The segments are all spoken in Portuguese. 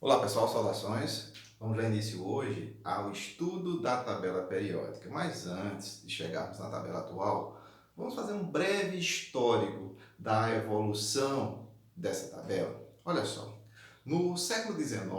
Olá pessoal, saudações! Vamos dar início hoje ao estudo da tabela periódica. Mas antes de chegarmos na tabela atual, vamos fazer um breve histórico da evolução dessa tabela. Olha só, no século XIX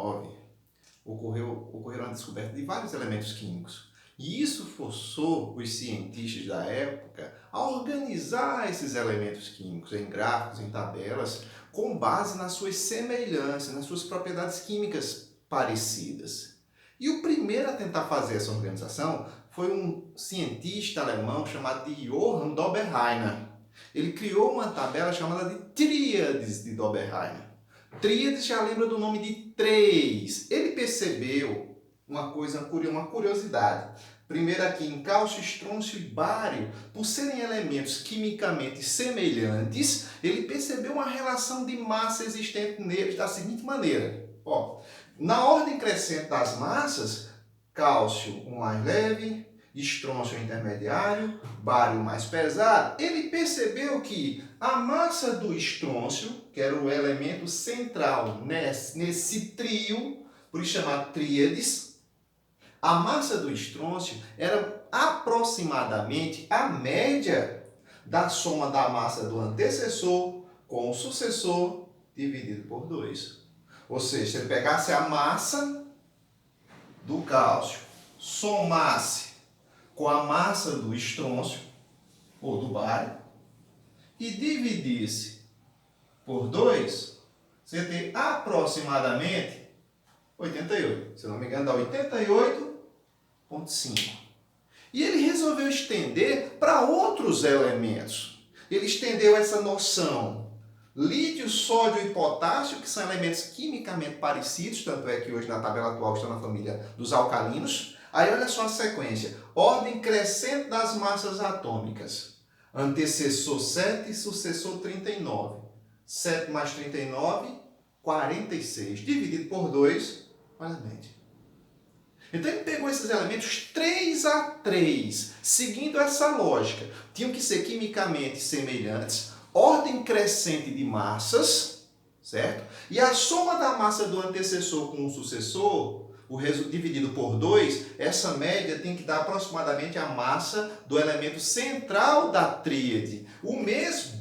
ocorreram a descoberta de vários elementos químicos. E isso forçou os cientistas da época a organizar esses elementos químicos em gráficos, em tabelas, com base nas suas semelhanças, nas suas propriedades químicas parecidas. E o primeiro a tentar fazer essa organização foi um cientista alemão chamado de Johann Dobereiner. Ele criou uma tabela chamada de Tríades de Dobereiner. Tríades já lembra do nome de três. Ele percebeu uma curiosidade. Primeiro aqui em cálcio, estrôncio e bário, por serem elementos quimicamente semelhantes, ele percebeu uma relação de massa existente neles da seguinte maneira. Ó, na ordem crescente das massas, cálcio o mais leve, estrôncio intermediário, bário mais pesado, ele percebeu que a massa do estrôncio, que era o elemento central nesse trio, por isso chamado tríades, a massa do estrôncio era aproximadamente a média da soma da massa do antecessor com o sucessor dividido por 2. Ou seja, se ele pegasse a massa do cálcio, somasse com a massa do estrôncio, ou do bário, e dividisse por 2, você tem aproximadamente 88. Se não me engano, dá 88,5. E ele resolveu estender para outros elementos. Ele estendeu essa noção. Lítio, sódio e potássio, que são elementos quimicamente parecidos, tanto é que hoje na tabela atual estão na família dos alcalinos. Aí olha só a sequência. Ordem crescente das massas atômicas. Antecessor 7, sucessor 39. 7 mais 39, 46. Dividido por 2, olha a média. Então ele pegou esses elementos 3 a 3, seguindo essa lógica. Tinham que ser quimicamente semelhantes, ordem crescente de massas, certo? E a soma da massa do antecessor com o sucessor, dividido por 2, essa média tem que dar aproximadamente a massa do elemento central da tríade. O mesmo,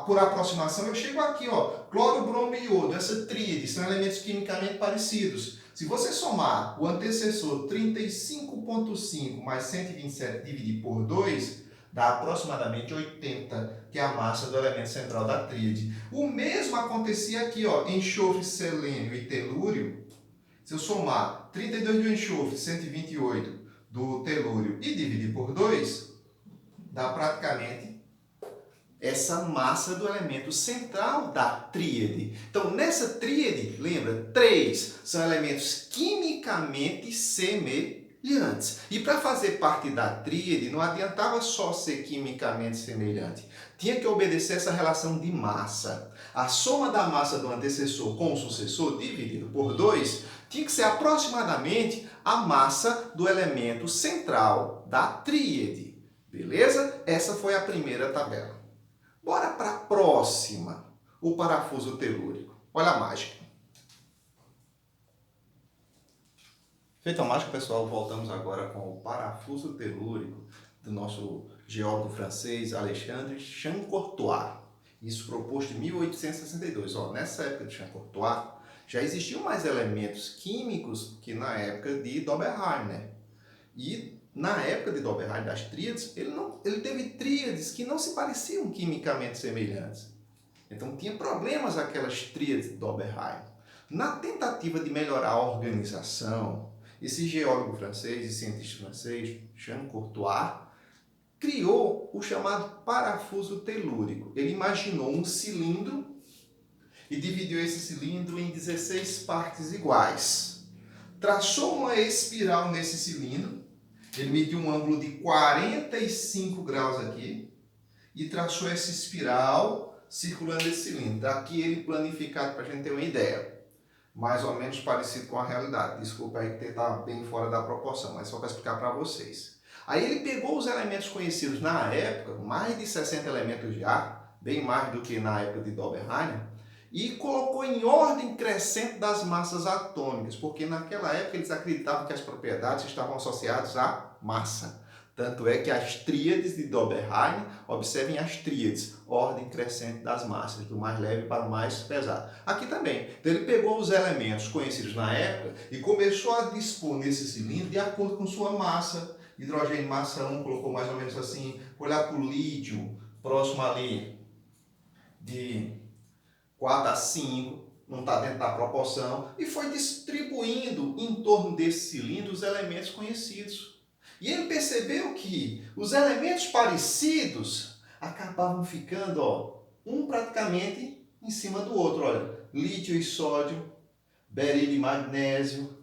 por aproximação, eu chego aqui, ó, cloro, bromo e iodo, essa tríade, são elementos quimicamente parecidos. Se você somar o antecessor 35,5 mais 127 dividido por 2, dá aproximadamente 80, que é a massa do elemento central da tríade. O mesmo acontecia aqui, ó, enxofre, selênio e telúrio. Se eu somar 32 do enxofre, 128 do telúrio e dividir por 2, dá praticamente essa massa do elemento central da tríade. Então, nessa tríade, lembra, 3 são elementos quimicamente semelhantes. E para fazer parte da tríade, não adiantava só ser quimicamente semelhante. Tinha que obedecer essa relação de massa. A soma da massa do antecessor com o sucessor, dividido por 2, tinha que ser aproximadamente a massa do elemento central da tríade. Beleza? Essa foi a primeira tabela. Bora para a próxima, o parafuso telúrico. Olha a mágica. Feita a mágica, pessoal, voltamos agora com o parafuso telúrico do nosso geólogo francês Alexandre Champ-Courtois. Isso proposto em 1862. Ó, nessa época de Champ-Courtois, já existiam mais elementos químicos que na época de Dobereiner. E na época de Dobereiner, das tríades, ele teve tríades que não se pareciam quimicamente semelhantes. Então tinha problemas aquelas tríades de Dobereiner. Na tentativa de melhorar a organização, esse geólogo francês e cientista francês, Champ-Courtois, criou o chamado parafuso telúrico. Ele imaginou um cilindro e dividiu esse cilindro em 16 partes iguais. Traçou uma espiral nesse cilindro. Ele mediu um ângulo de 45 graus aqui e traçou essa espiral circulando esse cilindro. Aqui ele planificado para a gente ter uma ideia. Mais ou menos parecido com a realidade. Desculpa aí que está bem fora da proporção, mas só para explicar para vocês. Aí ele pegou os elementos conhecidos na época, mais de 60 elementos já, bem mais do que na época de Dobereiner, e colocou em ordem crescente das massas atômicas, porque naquela época eles acreditavam que as propriedades estavam associadas à massa. Tanto é que as tríades de Dobereiner, observem as tríades, ordem crescente das massas, do mais leve para o mais pesado. Aqui também. Então ele pegou os elementos conhecidos na época e começou a dispor nesse cilindro de acordo com sua massa. Hidrogênio massa 1 colocou mais ou menos assim. Olhar para o lítio, próximo ali de 4 a 5, não está dentro da proporção, e foi distribuindo em torno desse cilindro os elementos conhecidos. E ele percebeu que os elementos parecidos acabavam ficando, um praticamente em cima do outro. Olha, lítio e sódio, berílio e magnésio,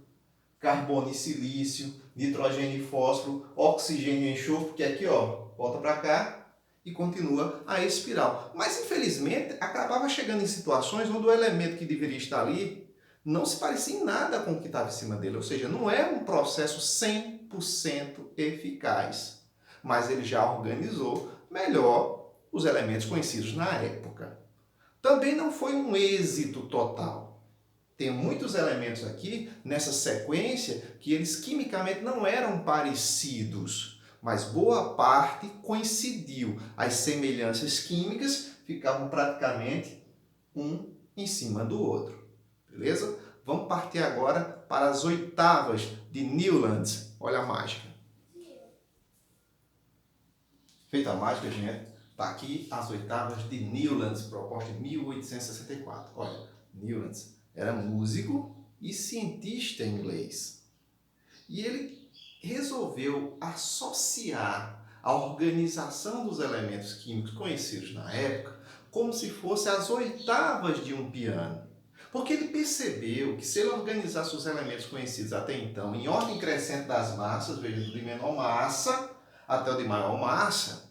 carbono e silício, nitrogênio e fósforo, oxigênio e enxofre, que aqui, volta para cá e continua a espiral. Mas, infelizmente, acabava chegando em situações onde o elemento que deveria estar ali não se parecia em nada com o que estava em cima dele. Ou seja, não é um processo 100% eficaz. Mas ele já organizou melhor os elementos conhecidos na época. Também não foi um êxito total. Tem muitos elementos aqui nessa sequência que eles quimicamente não eram parecidos, mas boa parte coincidiu. As semelhanças químicas ficavam praticamente um em cima do outro. Beleza? Vamos partir agora para as oitavas de Newlands. Olha a mágica. Feita a mágica, gente, está aqui as oitavas de Newlands, proposta em 1864. Olha, Newlands era músico e cientista inglês. E ele resolveu associar a organização dos elementos químicos conhecidos na época como se fosse as oitavas de um piano. Porque ele percebeu que se ele organizasse os elementos conhecidos até então em ordem crescente das massas, veja, do de menor massa até o de maior massa,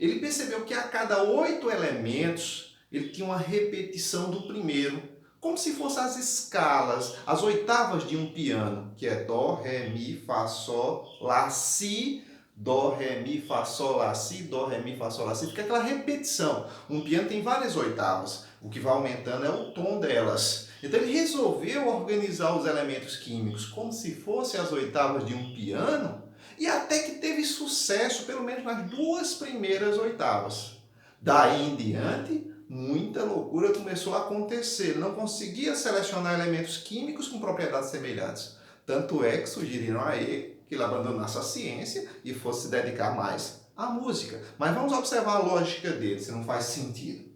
ele percebeu que a cada 8 elementos ele tinha uma repetição do primeiro, como se fossem as escalas, as oitavas de um piano, que é Dó, Ré, Mi, Fá, Sol, Lá, Si, Dó, Ré, Mi, Fá, Sol, Lá, Si, Dó, Ré, Mi, Fá, Sol, Lá, Si. Fica aquela repetição. Um piano tem várias oitavas. O que vai aumentando é o tom delas. Então ele resolveu organizar os elementos químicos como se fossem as oitavas de um piano e até que teve sucesso, pelo menos nas 2 primeiras oitavas. Daí em diante, muita loucura começou a acontecer. Ele não conseguia selecionar elementos químicos com propriedades semelhantes. Tanto é que sugeriram a ele que ele abandonasse a ciência e fosse se dedicar mais à música. Mas vamos observar a lógica dele, se não faz sentido.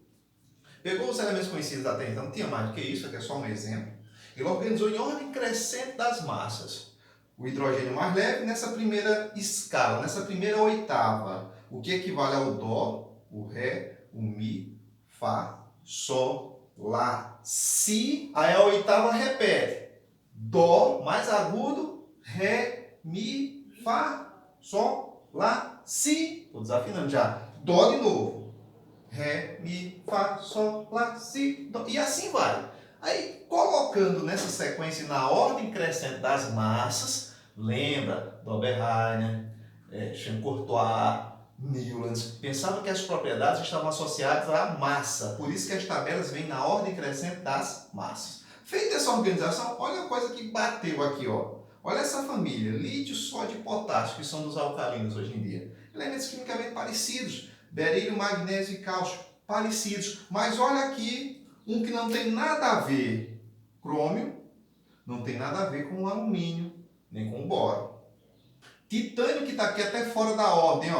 Pegou os elementos conhecidos até então, não tinha mais do que isso, aqui é só um exemplo. Ele organizou em ordem crescente das massas. O hidrogênio mais leve nessa primeira escala, nessa primeira oitava, o que equivale ao Dó, o Ré, o Mi, Fá, Sol, Lá, Si. Aí a oitava repete. Dó mais agudo, Ré, Mi, Fá, Sol, Lá, Si. Estou desafinando já. Dó de novo. Ré, Mi, Fá, Sol, Lá, Si, Dó. E assim vai. Aí, colocando nessa sequência na ordem crescente das massas, lembra Dobereiner, Champ-Courtois, Newlands, pensavam que as propriedades estavam associadas à massa, por isso que as tabelas vêm na ordem crescente das massas. Feita essa organização, olha a coisa que bateu aqui, Olha essa família, lítio, sódio e potássio, que são dos alcalinos hoje em dia. Elementos quimicamente parecidos, berílio, magnésio e cálcio, parecidos. Mas olha aqui, um que não tem nada a ver, crômio, não tem nada a ver com o alumínio, nem com o boro. Titânio, que está aqui até fora da ordem,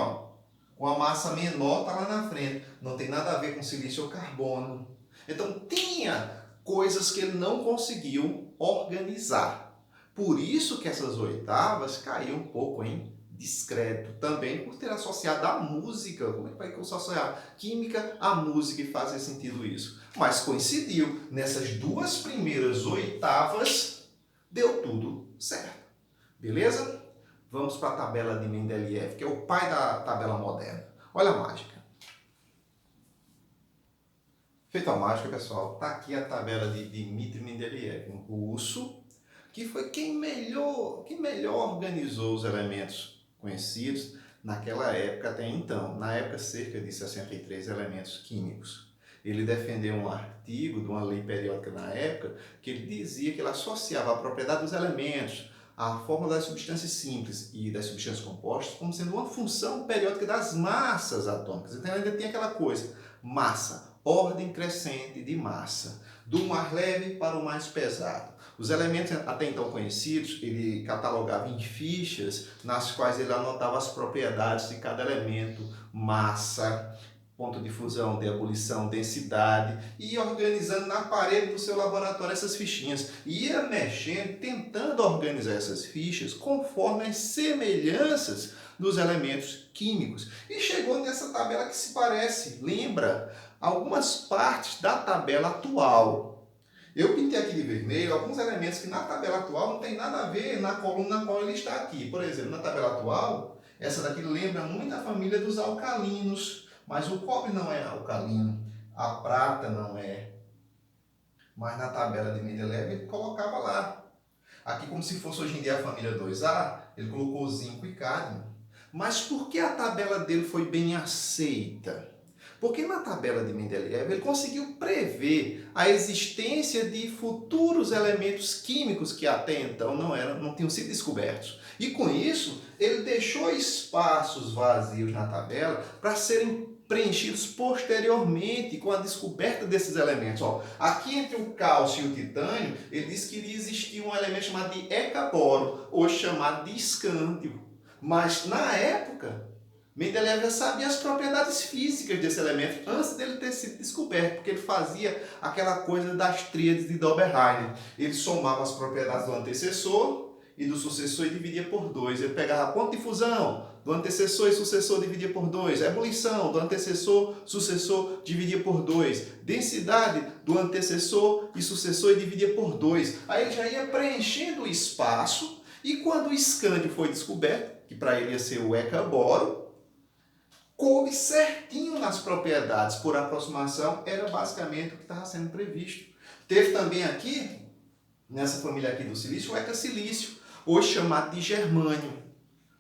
com a massa menor, está lá na frente. Não tem nada a ver com silício ou carbono. Então, tinha coisas que ele não conseguiu organizar. Por isso que essas oitavas caíam um pouco em descrédito. Também por ter associado a música. Como é que vai associar química à música e fazer sentido isso? Mas coincidiu. Nessas 2 primeiras oitavas, deu tudo certo. Beleza? Vamos para a tabela de Mendeleev, que é o pai da tabela moderna. Olha a mágica. Feita a mágica, pessoal, está aqui a tabela de Dmitri Mendeleev, um russo, que foi quem melhor organizou os elementos conhecidos naquela época até então. Na época, cerca de 63 elementos químicos. ele defendeu um artigo de uma lei periódica na época que ele dizia que ele associava a propriedade dos elementos à fórmula das substâncias simples e das substâncias compostas como sendo uma função periódica das massas atômicas. Então ainda tem aquela coisa, massa, ordem crescente de massa, do mais leve para o mais pesado. Os elementos até então conhecidos, ele catalogava em fichas, nas quais ele anotava as propriedades de cada elemento, massa, ponto de fusão, de ebulição, densidade, e ia organizando na parede do seu laboratório essas fichinhas. E ia mexendo, tentando organizar essas fichas conforme as semelhanças dos elementos químicos. E chegou nessa tabela que se parece, lembra, algumas partes da tabela atual. Eu pintei aqui de vermelho alguns elementos que na tabela atual não tem nada a ver na coluna na qual ele está aqui. Por exemplo, na tabela atual, essa daqui lembra muito a família dos alcalinos, mas o cobre não é alcalino, a prata não é. Mas na tabela de Mendeleev ele colocava lá. Aqui, como se fosse hoje em dia a família 2A, ele colocou zinco e cádmio. Mas por que a tabela dele foi bem aceita? Porque na tabela de Mendeleev ele conseguiu prever a existência de futuros elementos químicos que até então não tinham sido descobertos. E com isso, ele deixou espaços vazios na tabela para serem preenchidos posteriormente com a descoberta desses elementos. Ó, aqui entre o cálcio e o titânio, ele disse que iria existir um elemento chamado de hecaboro, hoje chamado de escândio. Mas na época, Mendeleev já sabia as propriedades físicas desse elemento antes dele ter sido descoberto, porque ele fazia aquela coisa das tríades de Dobereiner. Ele somava as propriedades do antecessor e do sucessor e dividia por 2. Ele pegava a ponto de fusão do antecessor e sucessor, dividia por 2. A ebulição do antecessor, sucessor, dividia por 2. Densidade do antecessor e sucessor e dividia por 2. Aí ele já ia preenchendo o espaço, e quando o escândio foi descoberto, que para ele ia ser o hecaboro, coube certinho nas propriedades por aproximação, era basicamente o que estava sendo previsto. Teve também aqui, nessa família aqui do silício, o hecacilício, hoje chamado de germânio.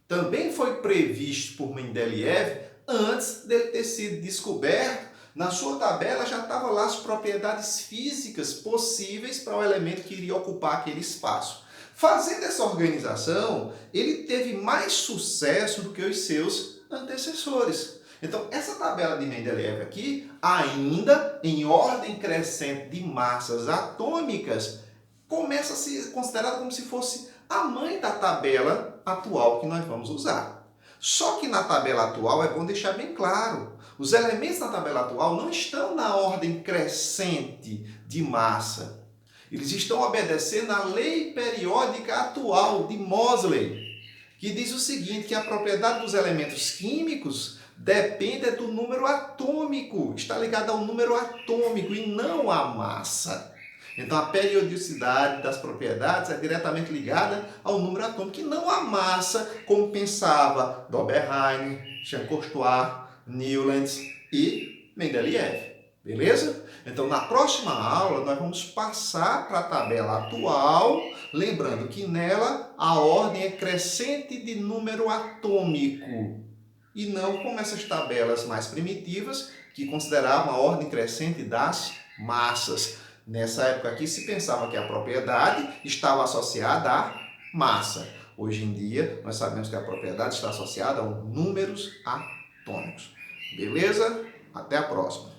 Também foi previsto por Mendeleev antes dele ter sido descoberto. Na sua tabela já estavam lá as propriedades físicas possíveis para o elemento que iria ocupar aquele espaço. Fazendo essa organização, ele teve mais sucesso do que os seus antecessores. Então, essa tabela de Mendeleev aqui, ainda em ordem crescente de massas atômicas, começa a ser considerada como se fosse a mãe da tabela atual que nós vamos usar. Só que na tabela atual é bom deixar bem claro, os elementos da tabela atual não estão na ordem crescente de massa. Eles estão obedecendo à lei periódica atual de Moseley, que diz o seguinte, que a propriedade dos elementos químicos depende do número atômico, está ligada ao número atômico e não à massa. Então a periodicidade das propriedades é diretamente ligada ao número atômico e não à massa, como pensava Dobereiner, Jean-Courtois, Newlands e Mendeleev. Beleza? Então, na próxima aula, nós vamos passar para a tabela atual, lembrando que nela a ordem é crescente de número atômico, e não como essas tabelas mais primitivas, que consideravam a ordem crescente das massas. Nessa época aqui, se pensava que a propriedade estava associada à massa. Hoje em dia, nós sabemos que a propriedade está associada a números atômicos. Beleza? Até a próxima.